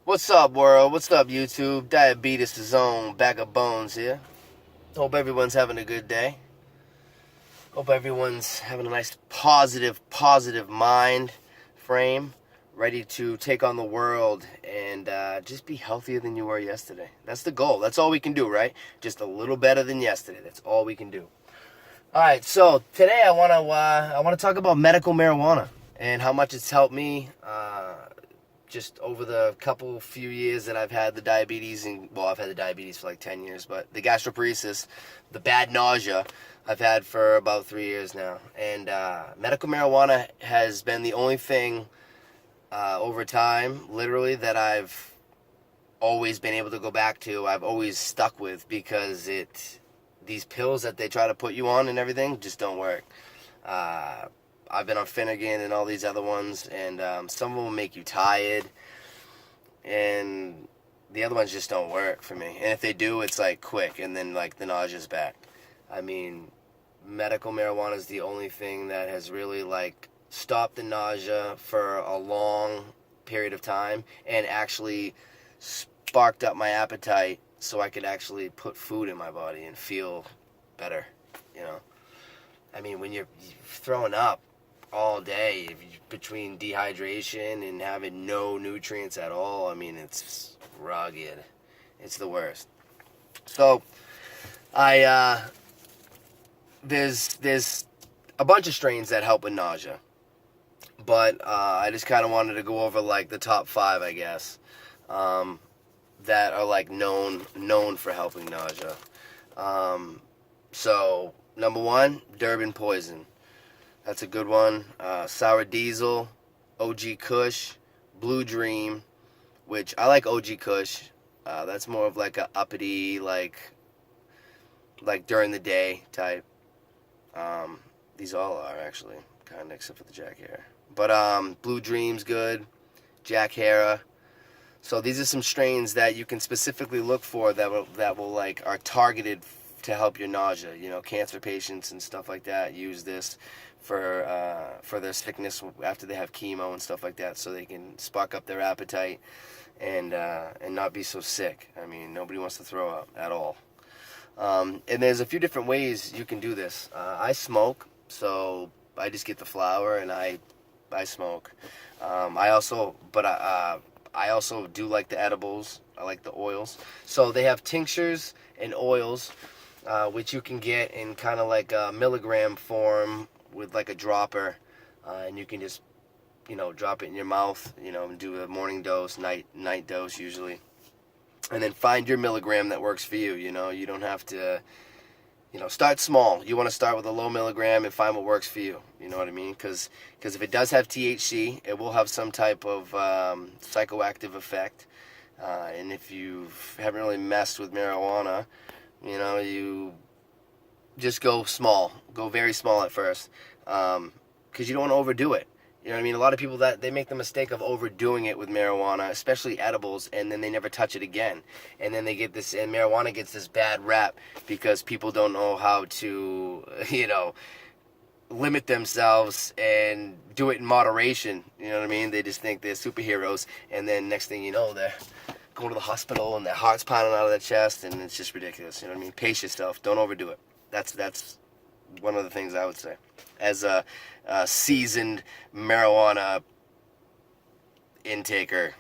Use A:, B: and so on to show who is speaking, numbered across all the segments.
A: What's up, world? What's up, YouTube? Diabetes is on. Bag of bones here. Hope everyone's having a good day. Hope everyone's having a nice, positive mind frame, ready to take on the world and just be healthier than you were yesterday. That's the goal. That's all we can do, right? Just a little better than yesterday. That's all we can do. All right. So today I want to talk about medical marijuana and how much it's helped me. Just over the few years that I've had the diabetes, and well, I've had the diabetes for like 10 years, but the gastroparesis, the bad nausea, I've had for about 3 years now. And medical marijuana has been the only thing over time, literally, that I've always been able to go back to. I've always stuck with, because these pills that they try to put you on and everything just don't work. I've been on Finnegan and all these other ones, and some of them make you tired, and the other ones just don't work for me. And if they do, it's like quick, and then like the nausea's back. I mean, medical marijuana is the only thing that has really like stopped the nausea for a long period of time, and actually sparked up my appetite so I could actually put food in my body and feel better, you know. I mean, when you're throwing up all day between dehydration and having no nutrients at all, I mean, it's rugged. It's the worst. So there's a bunch of strains that help with nausea, but I just kind of wanted to go over like the top 5, I guess, that are like known for helping nausea. So number 1, Durban poison. That's a good one. Sour Diesel, OG Kush, Blue Dream, which I like OG Kush. That's more of like a uppity, like during the day type. These all are actually, kind of, except for the Jack Herer. But Blue Dream's good. Jack Herer. So these are some strains that you can specifically look for that will like are targeted to help your nausea. You know, cancer patients and stuff like that use this for their sickness after they have chemo and stuff like that, so they can spark up their appetite and not be so sick. I mean, nobody wants to throw up at all. And there's a few different ways you can do this. I smoke, so I just get the flower and I smoke. I also do like the edibles. I like the oils. So they have tinctures and oils, which you can get in kind of like a milligram form with like a dropper, and you can just, drop it in your mouth, and do a morning dose, night dose usually, and then find your milligram that works for you. You don't have to, start small. You want to start with a low milligram and find what works for you. You know what I mean? Because if it does have THC, it will have some type of psychoactive effect, and if you haven't really messed with marijuana, you just go small. Go very small at first, because you don't want to overdo it. You know what I mean? A lot of people, that they make the mistake of overdoing it with marijuana, especially edibles, and then they never touch it again. And then they get this, and marijuana gets this bad rap because people don't know how to, limit themselves and do it in moderation. You know what I mean? They just think they're superheroes, and then next thing you know, they're going to the hospital and their heart's pounding out of their chest, and it's just ridiculous. You know what I mean? Pace yourself. Don't overdo it. That's one of the things I would say. As a seasoned marijuana intaker,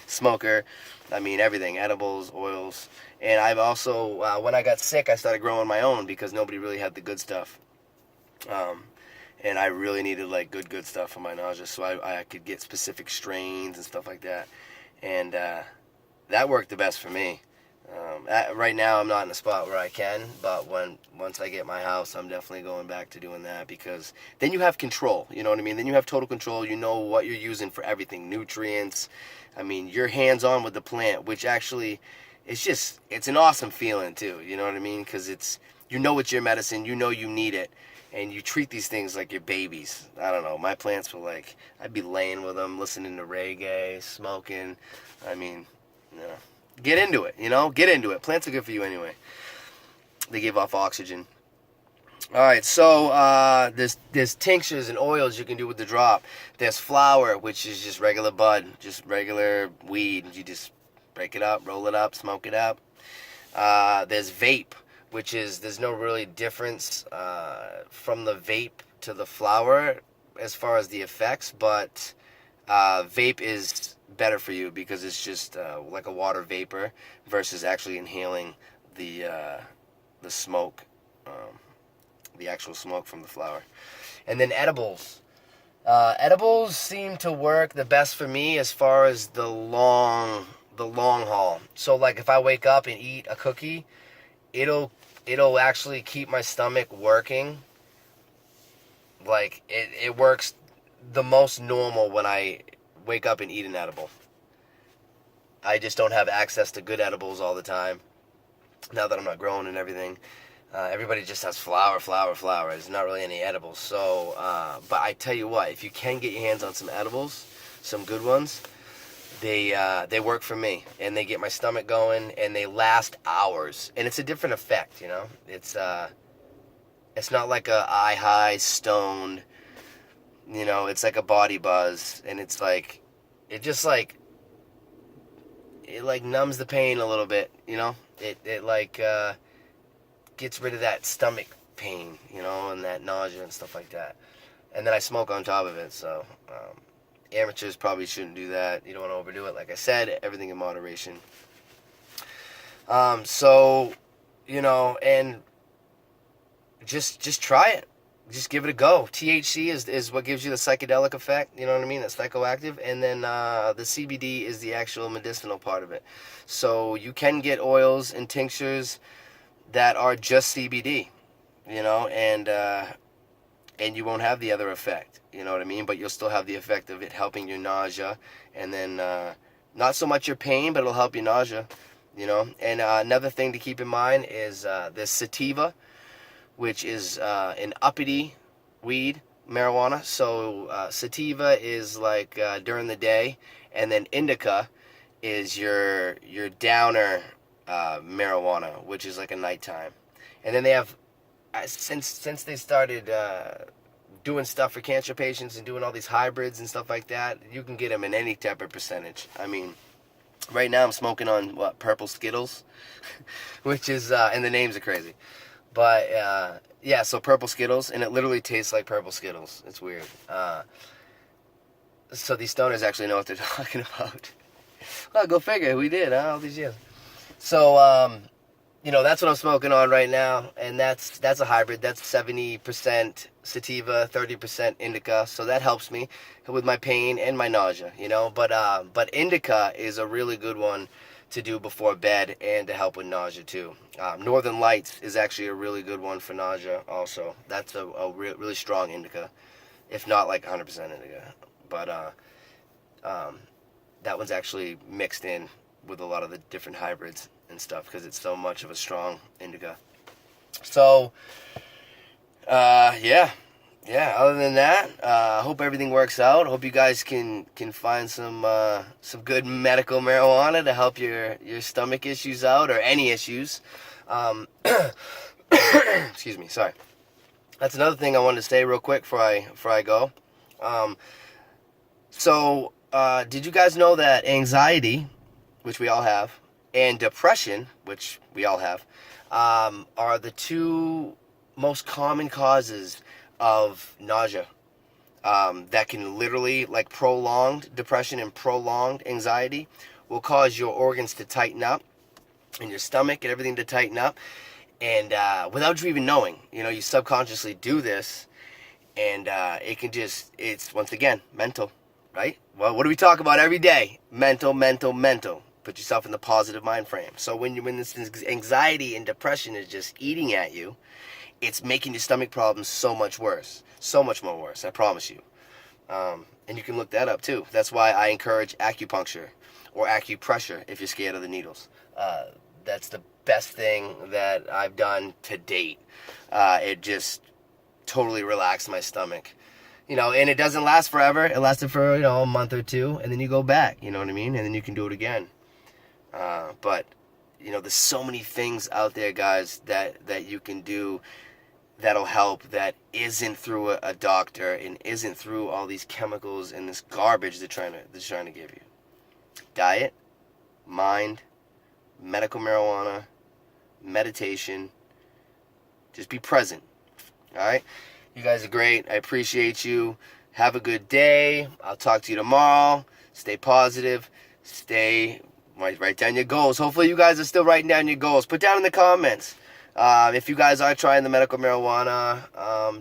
A: smoker, I mean everything, edibles, oils. And I've also, when I got sick, I started growing my own because nobody really had the good stuff. And I really needed like good stuff for my nausea, so I could get specific strains and stuff like that. And that worked the best for me. Right now I'm not in a spot where I can, but once I get my house, I'm definitely going back to doing that, because then you have control. You know what I mean? Then you have total control. You know what you're using for everything, nutrients. I mean, you're hands-on with the plant, which actually, it's an awesome feeling too. You know what I mean? Because it's your medicine. You know you need it, and you treat these things like your babies. I don't know. My plants were like, I'd be laying with them, listening to reggae, smoking. I mean, get into it, Get into it. Plants are good for you anyway. They give off oxygen. All right, so there's tinctures and oils you can do with the drop. There's flower, which is just regular bud, just regular weed. You just break it up, roll it up, smoke it up. There's vape, which is there's no really difference from the vape to the flower as far as the effects, but vape is better for you because it's just like a water vapor versus actually inhaling the smoke. The actual smoke from the flower. And then edibles. Edibles seem to work the best for me as far as the long haul. So like if I wake up and eat a cookie, it'll actually keep my stomach working. Like it works the most normal when I wake up and eat an edible. I just don't have access to good edibles all the time. Now that I'm not growing and everything. Everybody just has flour. There's not really any edibles. So, but I tell you what, if you can get your hands on some edibles, some good ones, they work for me, and they get my stomach going, and they last hours, and it's a different effect, you know. It's not like a eye high, stoned, you know. It's like a body buzz, and it's like, it like numbs the pain a little bit, you know. It like gets rid of that stomach pain, you know, and that nausea and stuff like that. And then I smoke on top of it, so amateurs probably shouldn't do that. You don't want to overdo it. Like I said, everything in moderation. So, you know, and just try it. Just give it a go. THC is what gives you the psychedelic effect, you know what I mean? That's psychoactive. And then the CBD is the actual medicinal part of it. So you can get oils and tinctures that are just CBD, you know, and you won't have the other effect, you know what I mean? But you'll still have the effect of it helping your nausea, and then not so much your pain, but it'll help your nausea, you know. And another thing to keep in mind is there's sativa, which is an uppity weed, marijuana. So sativa is like during the day, and then indica is your downer marijuana, which is like a nighttime. And then they have, since they started doing stuff for cancer patients and doing all these hybrids and stuff like that, you can get them in any type of percentage. I mean, right now I'm smoking on purple Skittles, which is and the names are crazy, but yeah, so purple Skittles, and it literally tastes like purple Skittles. It's weird. So these stoners actually know what they're talking about. Well, go figure. We did, huh? All these years. So, you know, that's what I'm smoking on right now, and that's a hybrid. That's 70% sativa, 30% indica, so that helps me with my pain and my nausea, you know. But indica is a really good one to do before bed and to help with nausea too. Northern Lights is actually a really good one for nausea also. That's a really strong indica, if not like 100% indica. But that one's actually mixed in with a lot of the different hybrids and stuff because it's so much of a strong indica. So, yeah. Other than that, I hope everything works out. Hope you guys can find some good medical marijuana to help your stomach issues out or any issues. Excuse me. Sorry. That's another thing I wanted to say real quick before I go. So, did you guys know that anxiety, which we all have, and depression, which we all have, are the two most common causes of nausea? That can literally, like prolonged depression and prolonged anxiety, will cause your organs to tighten up, and your stomach and everything to tighten up, and without you even knowing, you know, you subconsciously do this, and it can just, it's once again mental, right? Well, what do we talk about every day? Mental. Put yourself in the positive mind frame. So when this anxiety and depression is just eating at you, it's making your stomach problems so much worse, so much more worse. I promise you. And you can look that up too. That's why I encourage acupuncture or acupressure if you're scared of the needles. That's the best thing that I've done to date. It just totally relaxed my stomach. You know, and it doesn't last forever. It lasted for, you know, a month or two, and then you go back, you know what I mean? And then you can do it again. But, you know, there's so many things out there, guys, that you can do that'll help, that isn't through a doctor and isn't through all these chemicals and this garbage they're trying to give you. Diet, mind, medical marijuana, meditation. Just be present. All right? You guys are great. I appreciate you. Have a good day. I'll talk to you tomorrow. Stay positive. Write down your goals. Hopefully you guys are still writing down your goals. Put down in the comments. If you guys are trying the medical marijuana,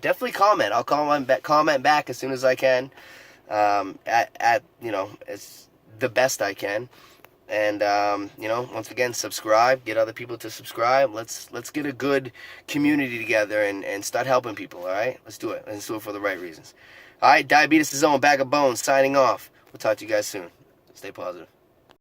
A: definitely comment. I'll comment back as soon as I can. It's the best I can. And once again, subscribe. Get other people to subscribe. Let's get a good community together and start helping people. All right, let's do it. Let's do it for the right reasons. All right, Diabetes' own Bag of Bones signing off. We'll talk to you guys soon. Stay positive.